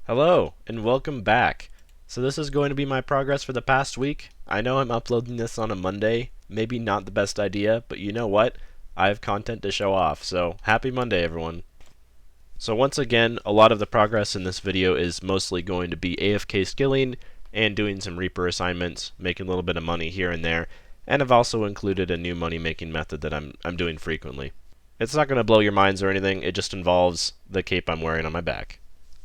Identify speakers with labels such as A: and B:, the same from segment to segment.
A: Hello, and welcome back. So this is going to be my progress for the past week. I know I'm uploading this on a Monday, maybe not the best idea, but you know what? I have content to show off, so happy Monday everyone. So once again, a lot of the progress in this video is mostly going to be AFK skilling and doing some Reaper assignments, making a little bit of money here and there, and I've also included a new money making method that I'm doing frequently. It's not going to blow your minds or anything, it just involves the cape I'm wearing on my back.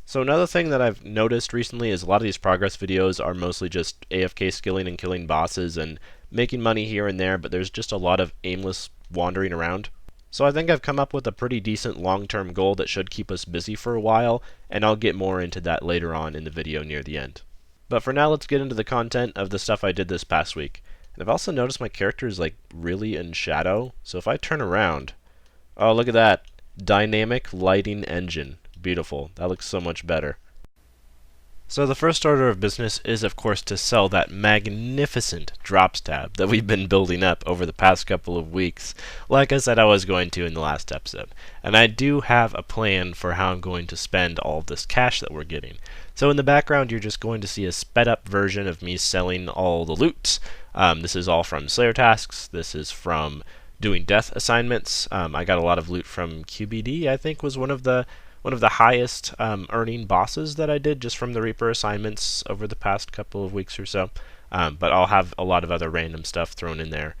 A: So another thing that I've noticed recently is a lot of these progress videos are mostly just AFK skilling and killing bosses and making money here and there, but there's just a lot of aimless wandering around. So I think I've come up with a pretty decent long-term goal that should keep us busy for a while, and I'll get more into that later on in the video near the end. But for now, let's get into the content of the stuff I did this past week. And I've also noticed my character is like really in shadow, so if I turn around, oh look at that, dynamic lighting engine. Beautiful. That looks so much better. So the first order of business is of course to sell that magnificent drops tab that we've been building up over the past couple of weeks, like I said I was going to in the last episode. And I do have a plan for how I'm going to spend all of this cash that we're getting. So in the background you're just going to see a sped up version of me selling all the loot. This is all from Slayer tasks, this is from doing death assignments. I got a lot of loot from QBD, I think was one of the highest earning bosses that I did just from the Reaper assignments over the past couple of weeks or so. But I'll have a lot of other random stuff thrown in there.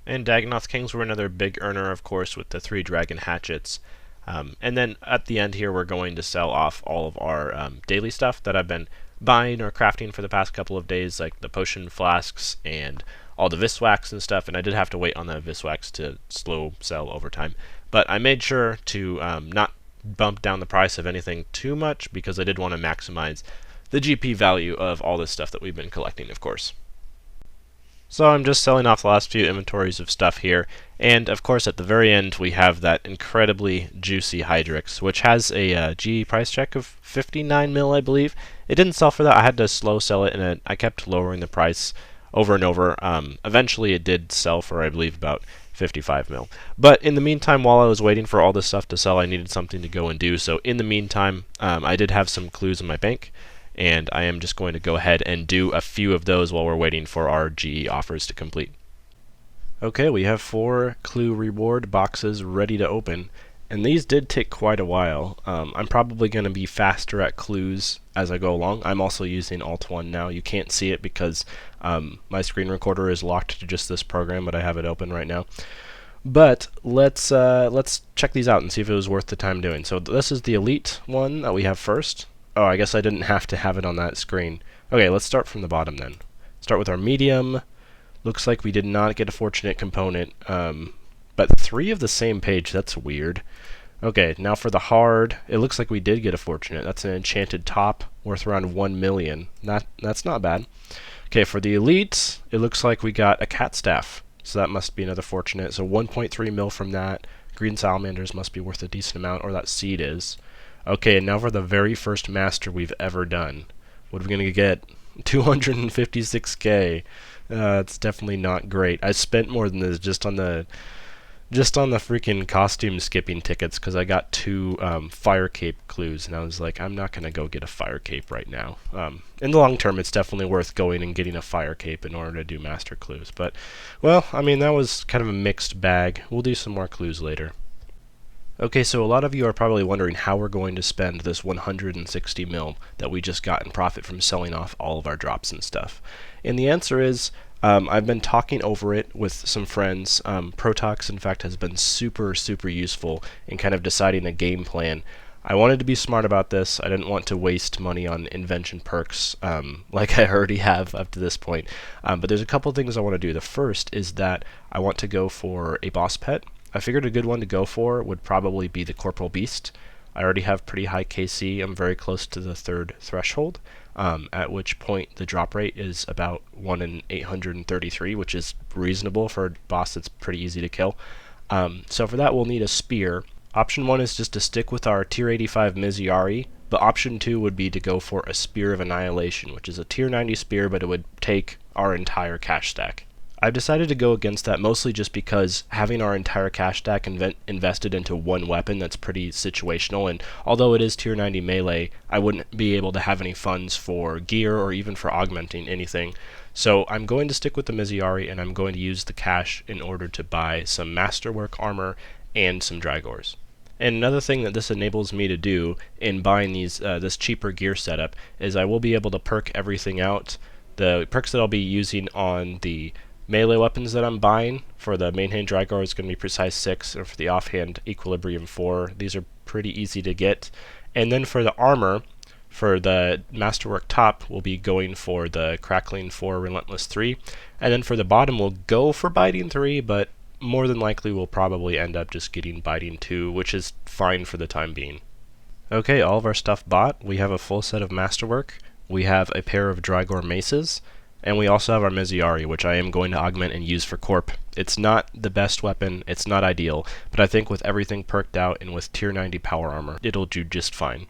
A: And Dagonoth Kings were another big earner, of course, with the 3 dragon hatchets. And then at the end here, we're going to sell off all of our daily stuff that I've been buying or crafting for the past couple of days, like the potion flasks and all the Viswax and stuff. And I did have to wait on the Viswax to slow sell over time. But I made sure to not bump down the price of anything too much because I did want to maximize the GP value of all this stuff that we've been collecting, of course. So I'm just selling off the last few inventories of stuff here, and of course at the very end we have that incredibly juicy Hydrix, which has a GE price check of 59 mil, I believe. It didn't sell for that. I had to slow sell it, and I kept lowering the price over and over. Eventually it did sell for, I believe, about 55 mil. But in the meantime, while I was waiting for all this stuff to sell, I needed something to go and do. So in the meantime, I did have some clues in my bank, and I am just going to go ahead and do a few of those while we're waiting for our GE offers to complete. Okay, we have 4 clue reward boxes ready to open, and these did take quite a while. I'm probably going to be faster at clues as I go along. I'm also using Alt 1 now. You can't see it because my screen recorder is locked to just this program, but I have it open right now. But let's check these out and see if it was worth the time doing. So this is the elite one that we have first. Oh, I guess I didn't have to have it on that screen. Okay, let's start from the bottom then. Start with our medium. Looks like we did not get a fortunate component, but 3 of the same page. That's weird. Okay, now for the hard, it looks like we did get a fortunate. That's an enchanted top worth around 1 million. That's not bad. Okay, for the elite, it looks like we got a cat staff, so that must be another fortunate. So 1.3 mil from that. Green salamanders must be worth a decent amount, or that seed is. Okay, and now for the very first master we've ever done. What are we gonna get? 256k. It's definitely not great. I spent more than this just on the freaking costume skipping tickets because I got 2 fire cape clues, and I was like, I'm not gonna go get a fire cape right now. In the long term, it's definitely worth going and getting a fire cape in order to do master clues. But, well, I mean, that was kind of a mixed bag. We'll do some more clues later. Okay, so a lot of you are probably wondering how we're going to spend this 160 mil that we just got in profit from selling off all of our drops and stuff. And the answer is, I've been talking over it with some friends. Protox, in fact, has been super useful in kind of deciding a game plan. I wanted to be smart about this. I didn't want to waste money on invention perks like I already have up to this point. But there's a couple things I want to do. The first is that I want to go for a boss pet. I figured a good one to go for would probably be the Corporal Beast. I already have pretty high KC. I'm very close to the 3rd threshold, at which point the drop rate is about 1 in 833, which is reasonable for a boss that's pretty easy to kill. So for that we'll need a spear. Option 1 is just to stick with our tier 85 Miziari, but option 2 would be to go for a Spear of Annihilation, which is a tier 90 spear, but it would take our entire cash stack. I've decided to go against that mostly just because having our entire cash stack invested into one weapon that's pretty situational, and although it is tier 90 melee, I wouldn't be able to have any funds for gear or even for augmenting anything. So I'm going to stick with the Miziari, and I'm going to use the cash in order to buy some masterwork armor and some Drygores. And another thing that this enables me to do in buying this cheaper gear setup is I will be able to perk everything out. The perks that I'll be using on the melee weapons that I'm buying for the main hand Drygore is going to be Precise 6, or for the offhand Equilibrium 4. These are pretty easy to get. And then for the armor, for the Masterwork top, we'll be going for the Crackling 4, Relentless 3. And then for the bottom, we'll go for Biting 3, but more than likely we'll probably end up just getting Biting 2, which is fine for the time being. Okay, all of our stuff bought. We have a full set of Masterwork. We have a pair of Drygore maces. And we also have our Miziari, which I am going to augment and use for Corp. It's not the best weapon, it's not ideal, but I think with everything perked out and with tier 90 power armor, it'll do just fine.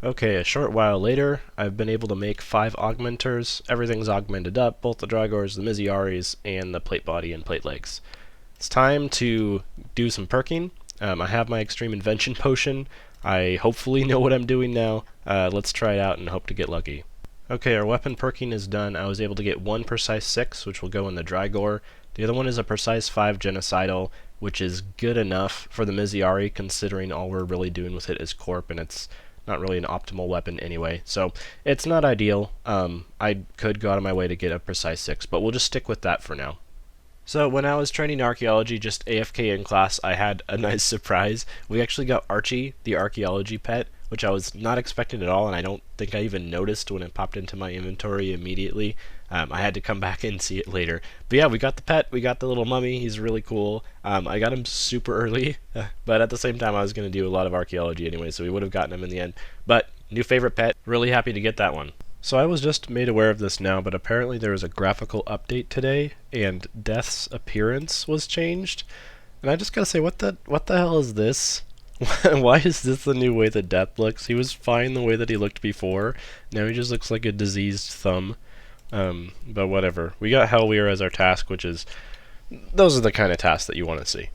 A: Okay, a short while later, I've been able to make 5 augmenters. Everything's augmented up, both the Drygores, the Miziaris, and the plate body and plate legs. It's time to do some perking. I have my Extreme Invention potion. I hopefully know what I'm doing now. Let's try it out and hope to get lucky. Okay, our weapon perking is done. I was able to get one Precise 6, which will go in the Drygore. The other one is a Precise 5 Genocidal, which is good enough for the Miziari, considering all we're really doing with it is Corp, and it's not really an optimal weapon anyway. So it's not ideal. I could go out of my way to get a Precise 6, but we'll just stick with that for now. So when I was training archaeology, just AFK in class, I had a nice surprise. We actually got Archie, the archaeology pet, which I was not expecting at all, and I don't think I even noticed when it popped into my inventory immediately. I had to come back and see it later. But yeah, we got the pet, we got the little mummy, he's really cool. I got him super early, but at the same time I was going to do a lot of archaeology anyway, so we would have gotten him in the end. But new favorite pet, really happy to get that one. So I was just made aware of this now, but apparently there was a graphical update today, and Death's appearance was changed. And I just gotta say, what the hell is this? Why is this the new way that Death looks? He was fine the way that he looked before. Now he just looks like a diseased thumb. But whatever. We got Hellweir as our task, which is... those are the kind of tasks that you want to see.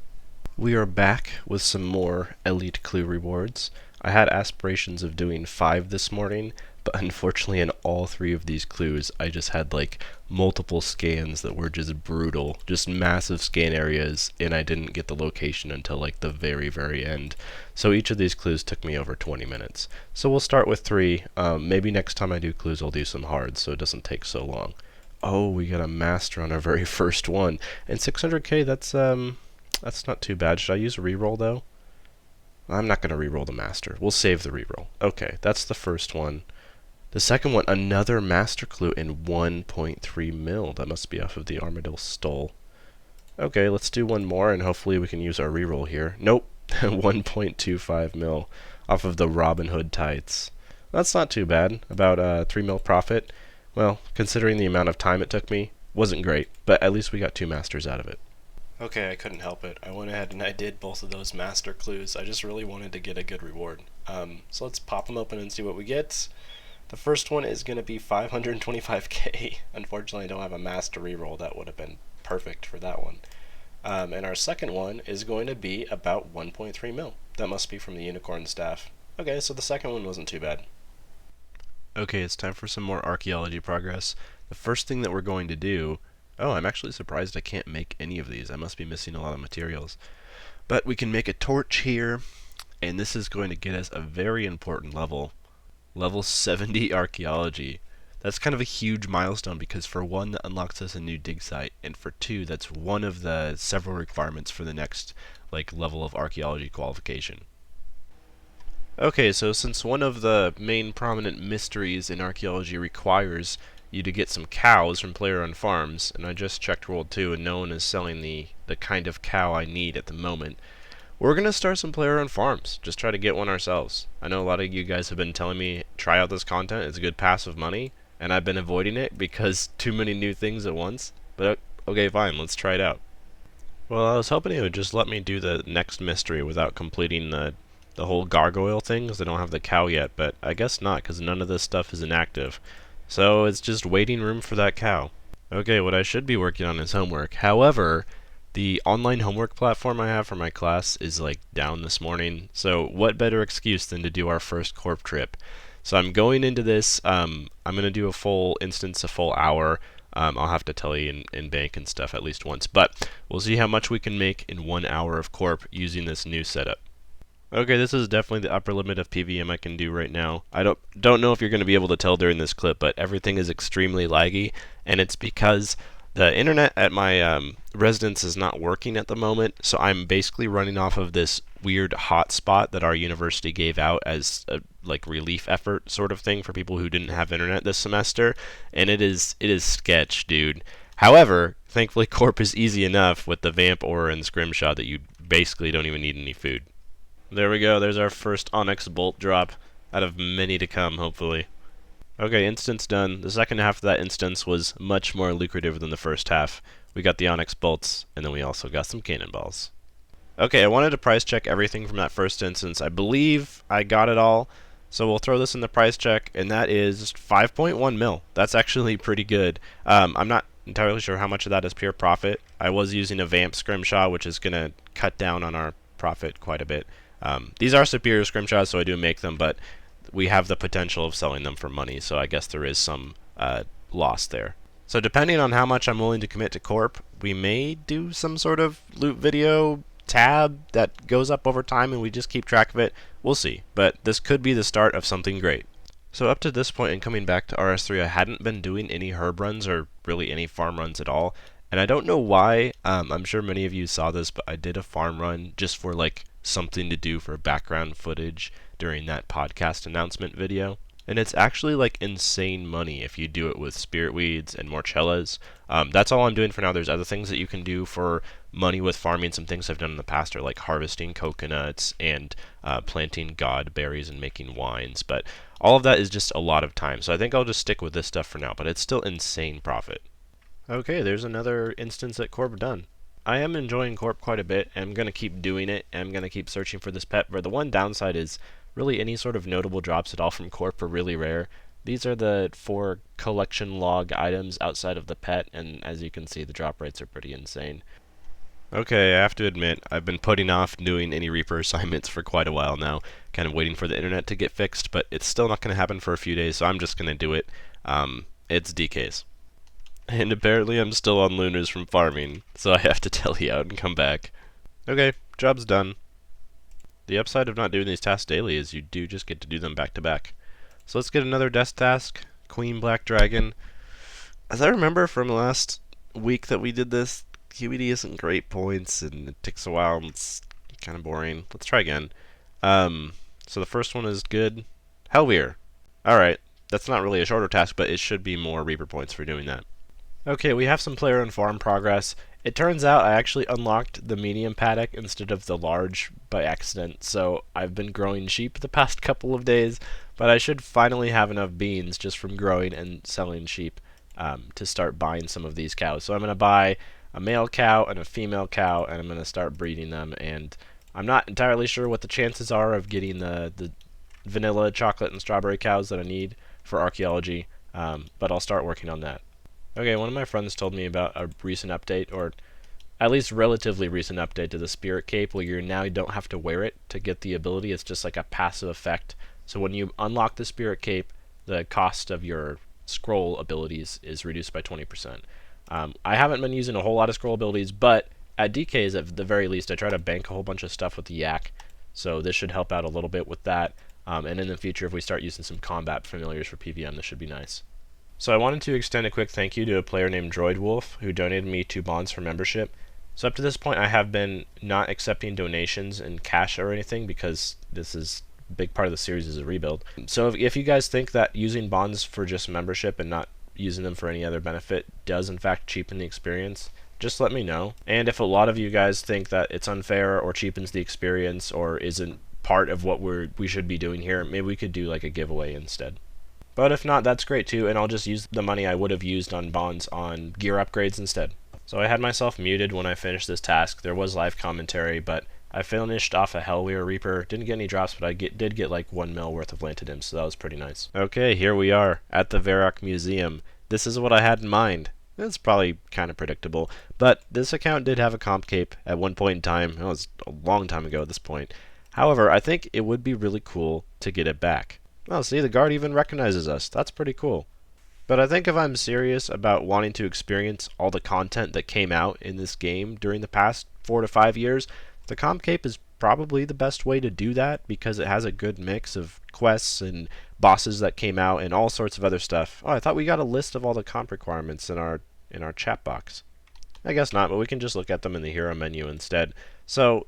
A: We are back with some more Elite Clue rewards. I had aspirations of doing 5 this morning, but unfortunately in all 3 of these clues I just had like multiple scans that were just brutal, just massive scan areas, and I didn't get the location until like the very end. So each of these clues took me over 20 minutes. So we'll start with 3. Maybe next time I do clues I'll do some hard so it doesn't take so long. Oh, we got a master on our very first one, and 600k, that's not too bad. Should I use a reroll though? I'm not going to reroll the master. We'll save the reroll. Okay, that's the first one. The second one, another master clue in 1.3 mil. That must be off of the Armadillo Stole. Okay, let's do one more, and hopefully we can use our reroll here. Nope, 1.25 mil off of the Robin Hood Tights. That's not too bad. About 3 mil profit. Well, considering the amount of time it took me, wasn't great, but at least we got 2 masters out of it. Okay, I couldn't help it. I went ahead and I did both of those master clues. I just really wanted to get a good reward. So let's pop them open and see what we get. The first one is going to be 525k. Unfortunately, I don't have a master reroll. That would have been perfect for that one. And our second one is going to be about 1.3 mil. That must be from the Unicorn Staff. Okay, so the second one wasn't too bad. Okay, it's time for some more archaeology progress. The first thing that we're going to do... oh, I'm actually surprised I can't make any of these. I must be missing a lot of materials. But we can make a torch here, and this is going to get us a very important level. Level 70 archaeology. That's kind of a huge milestone because for 1, that unlocks us a new dig site, and for 2, that's one of the several requirements for the next level of archaeology qualification. Okay, so since one of the main prominent mysteries in archaeology requires you to get some cows from player-owned farms, and I just checked World 2 and no one is selling the kind of cow I need at the moment, we're going to start some player-owned farms. Just try to get one ourselves. I know a lot of you guys have been telling me, try out this content, it's good passive money, and I've been avoiding it because too many new things at once, but okay, fine, let's try it out. Well, I was hoping it would just let me do the next mystery without completing the whole gargoyle thing, because I don't have the cow yet, but I guess not, because none of this stuff is inactive. So it's just waiting room for that cow. Okay, what I should be working on is homework. However, the online homework platform I have for my class is like down this morning, so what better excuse than to do our first corp trip? So I'm going into this, I'm going to do a full instance, a full hour. I'll have to tell you in bank and stuff at least once, but we'll see how much we can make in 1 hour of corp using this new setup. Okay, this is definitely the upper limit of PVM I can do right now. I don't know if you're going to be able to tell during this clip, but everything is extremely laggy, and it's because the internet at my residence is not working at the moment, so I'm basically running off of this weird hotspot that our university gave out as a like relief effort sort of thing for people who didn't have internet this semester, and it is sketch, dude. However, thankfully Corp is easy enough with the Vamp Aura and Scrimshaw that you basically don't even need any food. There we go, there's our first Onyx Bolt drop, out of many to come, hopefully. Okay, instance done. The second half of that instance was much more lucrative than the first half. We got the Onyx Bolts, and then we also got some Cannonballs. Okay, I wanted to price check everything from that first instance. I believe I got it all, so we'll throw this in the price check, and that is 5.1 mil. That's actually pretty good. I'm not entirely sure how much of that is pure profit. I was using a Vamp Scrimshaw, which is going to cut down on our profit quite a bit. These are superior Scrimshaws, so I do make them, but we have the potential of selling them for money, so I guess there is some loss there. So depending on how much I'm willing to commit to Corp, we may do some sort of loot video tab that goes up over time and we just keep track of it. We'll see, but this could be the start of something great. So up to this point in coming back to RS3, I hadn't been doing any herb runs or really any farm runs at all, and I don't know why. I'm sure many of you saw this, but I did a farm run just for like something to do for background footage during that podcast announcement video. And it's actually like insane money if you do it with spirit weeds and morchellas. That's all I'm doing for now. There's other things that you can do for money with farming. Some things I've done in the past are like harvesting coconuts and planting god berries and making wines. But all of that is just a lot of time. So I think I'll just stick with this stuff for now. But it's still insane profit. Okay, there's another instance at Corp done. I am enjoying Corp quite a bit, and I'm going to keep doing it, and I'm going to keep searching for this pet, but the one downside is really any sort of notable drops at all from Corp are really rare. These are the 4 collection log items outside of the pet, and as you can see, the drop rates are pretty insane. Okay, I have to admit, I've been putting off doing any Reaper assignments for quite a while now, kind of waiting for the internet to get fixed, but it's still not going to happen for a few days, so I'm just going to do it. It's DKs. And apparently I'm still on lunars from farming, so I have to tally out and come back. Okay, job's done. The upside of not doing these tasks daily is you do just get to do them back to back. So let's get another desk task, Queen Black Dragon. As I remember from last week that we did this, QED isn't great points and it takes a while and it's kind of boring. Let's try again. So the first one is good. Hellweir. Alright, that's not really a shorter task, but it should be more Reaper points for doing that. Okay, we have some player and farm progress. It turns out I actually unlocked the medium paddock instead of the large by accident, so I've been growing sheep the past couple of days, but I should finally have enough beans just from growing and selling sheep to start buying some of these cows. So I'm going to buy a male cow and a female cow, and I'm going to start breeding them, and I'm not entirely sure what the chances are of getting the vanilla, chocolate, and strawberry cows that I need for archaeology, but I'll start working on that. Okay, one of my friends told me about a recent update, or at least relatively recent update to the Spirit Cape, where you now don't have to wear it to get the ability. It's just like a passive effect. So when you unlock the Spirit Cape, the cost of your scroll abilities is reduced by 20%. I haven't been using a whole lot of scroll abilities, but at DKs at the very least, I try to bank a whole bunch of stuff with the Yak, so this should help out a little bit with that. And in the future, if we start using some combat familiars for PVM, this should be nice. So I wanted to extend a quick thank you to a player named DroidWolf who donated me 2 bonds for membership. So up to this point I have been not accepting donations in cash or anything because this is a big part of the series is a rebuild. So if you guys think that using bonds for just membership and not using them for any other benefit does in fact cheapen the experience, just let me know. And if a lot of you guys think that it's unfair or cheapens the experience or isn't part of what we should be doing here, maybe we could do like a giveaway instead. But if not, that's great too, and I'll just use the money I would have used on bonds on gear upgrades instead. So I had myself muted when I finished this task. There was live commentary, but I finished off a Hellweir Reaper. Didn't get any drops, but I did get like 1 mil worth of Lantidims, so that was pretty nice. Okay, here we are at the Varrock Museum. This is what I had in mind. It's probably kind of predictable, but this account did have a comp cape at one point in time. It was a long time ago at this point. However, I think it would be really cool to get it back. Oh, see, the guard even recognizes us. That's pretty cool. But I think if I'm serious about wanting to experience all the content that came out in this game during the past 4 to 5 years, the comp cape is probably the best way to do that because it has a good mix of quests and bosses that came out and all sorts of other stuff. Oh, I thought we got a list of all the comp requirements in our chat box. I guess not, but we can just look at them in the hero menu instead. So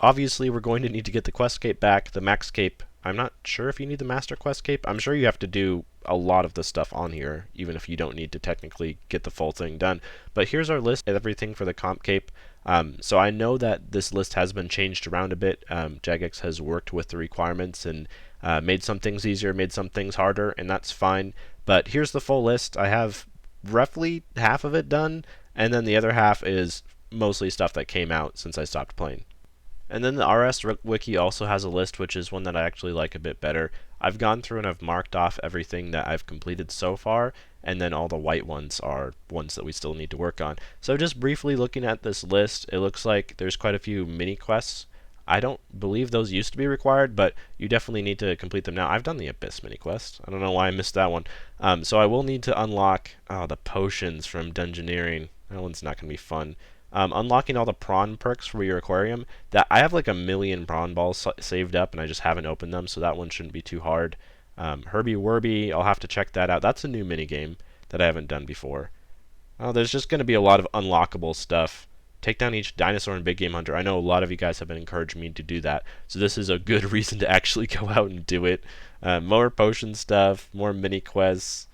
A: obviously we're going to need to get the quest cape back, the max cape. I'm not sure if you need the master quest cape. I'm sure you have to do a lot of the stuff on here, even if you don't need to technically get the full thing done. But here's our list of everything for the comp cape. So I know that this list has been changed around a bit. Jagex has worked with the requirements and made some things easier, made some things harder, and that's fine. But here's the full list. I have roughly half of it done, and then the other half is mostly stuff that came out since I stopped playing. And then the RS wiki also has a list, which is one that I actually like a bit better. I've gone through and I've marked off everything that I've completed so far, and then all the white ones are ones that we still need to work on. So just briefly looking at this list, it looks like there's quite a few mini quests. I don't believe those used to be required, but you definitely need to complete them now. I've done the Abyss mini quest. I don't know why I missed that one. So I will need to unlock the potions from Dungeoneering. That one's not going to be fun. Unlocking all the prawn perks for your aquarium. That I have like a million prawn balls saved up, and I just haven't opened them, so that one shouldn't be too hard. Herbie Werby, I'll have to check that out. That's a new minigame that I haven't done before. There's just going to be a lot of unlockable stuff. Take down each dinosaur in Big Game Hunter. I know a lot of you guys have been encouraging me to do that, so this is a good reason to actually go out and do it. More potion stuff, more mini quests.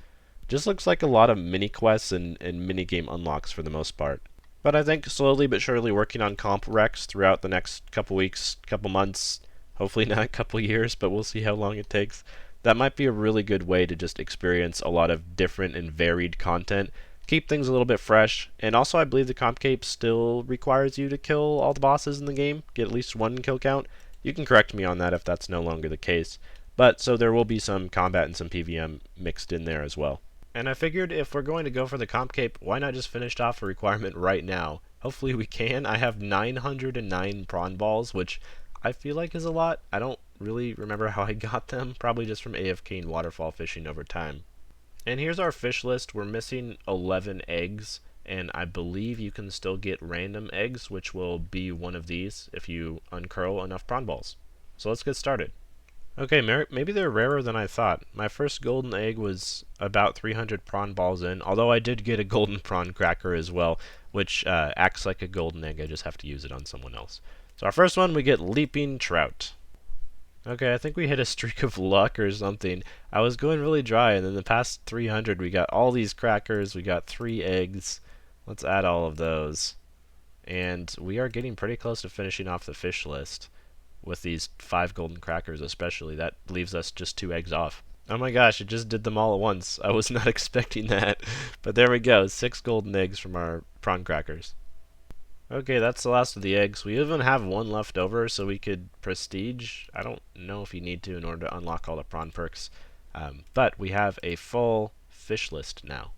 A: Just looks like a lot of mini quests and mini game unlocks for the most part. But I think slowly but surely working on comp recs throughout the next couple weeks, couple months, hopefully not a couple years, but we'll see how long it takes. That might be a really good way to just experience a lot of different and varied content, keep things a little bit fresh, and also I believe the comp cape still requires you to kill all the bosses in the game, get at least one kill count. You can correct me on that if that's no longer the case. But so there will be some combat and some PvM mixed in there as well. And I figured if we're going to go for the comp cape, why not just finish off a requirement right now? Hopefully we can. I have 909 prawn balls, which I feel like is a lot. I don't really remember how I got them, probably just from AFK and waterfall fishing over time. And here's our fish list. We're missing 11 eggs, and I believe you can still get random eggs, which will be one of these if you uncurl enough prawn balls. So let's get started. Okay, maybe they're rarer than I thought. My first golden egg was about 300 prawn balls in, although I did get a golden prawn cracker as well, which acts like a golden egg. I just have to use it on someone else. So our first one, we get leaping trout. Okay, I think we hit a streak of luck or something. I was going really dry, and then the past 300 we got all these crackers, we got 3 eggs. Let's add all of those. And we are getting pretty close to finishing off the fish list. With these 5 golden crackers especially, that leaves us just 2 eggs off. Oh my gosh, it just did them all at once. I was not expecting that. But there we go, 6 golden eggs from our prawn crackers. Okay, that's the last of the eggs. We even have 1 left over, so we could prestige. I don't know if you need to in order to unlock all the prawn perks. But we have a full fish list now.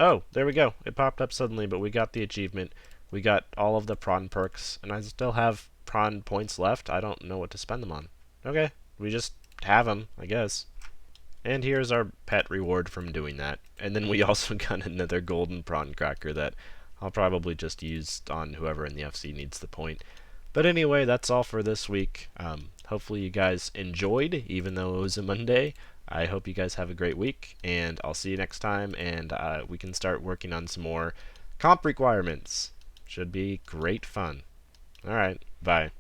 A: Oh, there we go. It popped up suddenly, but we got the achievement. We got all of the prawn perks, and I still have prawn points left. I don't know what to spend them on. Okay, we just have them, I guess. And here's our pet reward from doing that. And then we also got another golden prawn cracker that I'll probably just use on whoever in the FC needs the point. But anyway, that's all for this week. Hopefully you guys enjoyed, even though it was a Monday. I hope you guys have a great week, and I'll see you next time, and we can start working on some more comp requirements. Should be great fun. Alright, bye.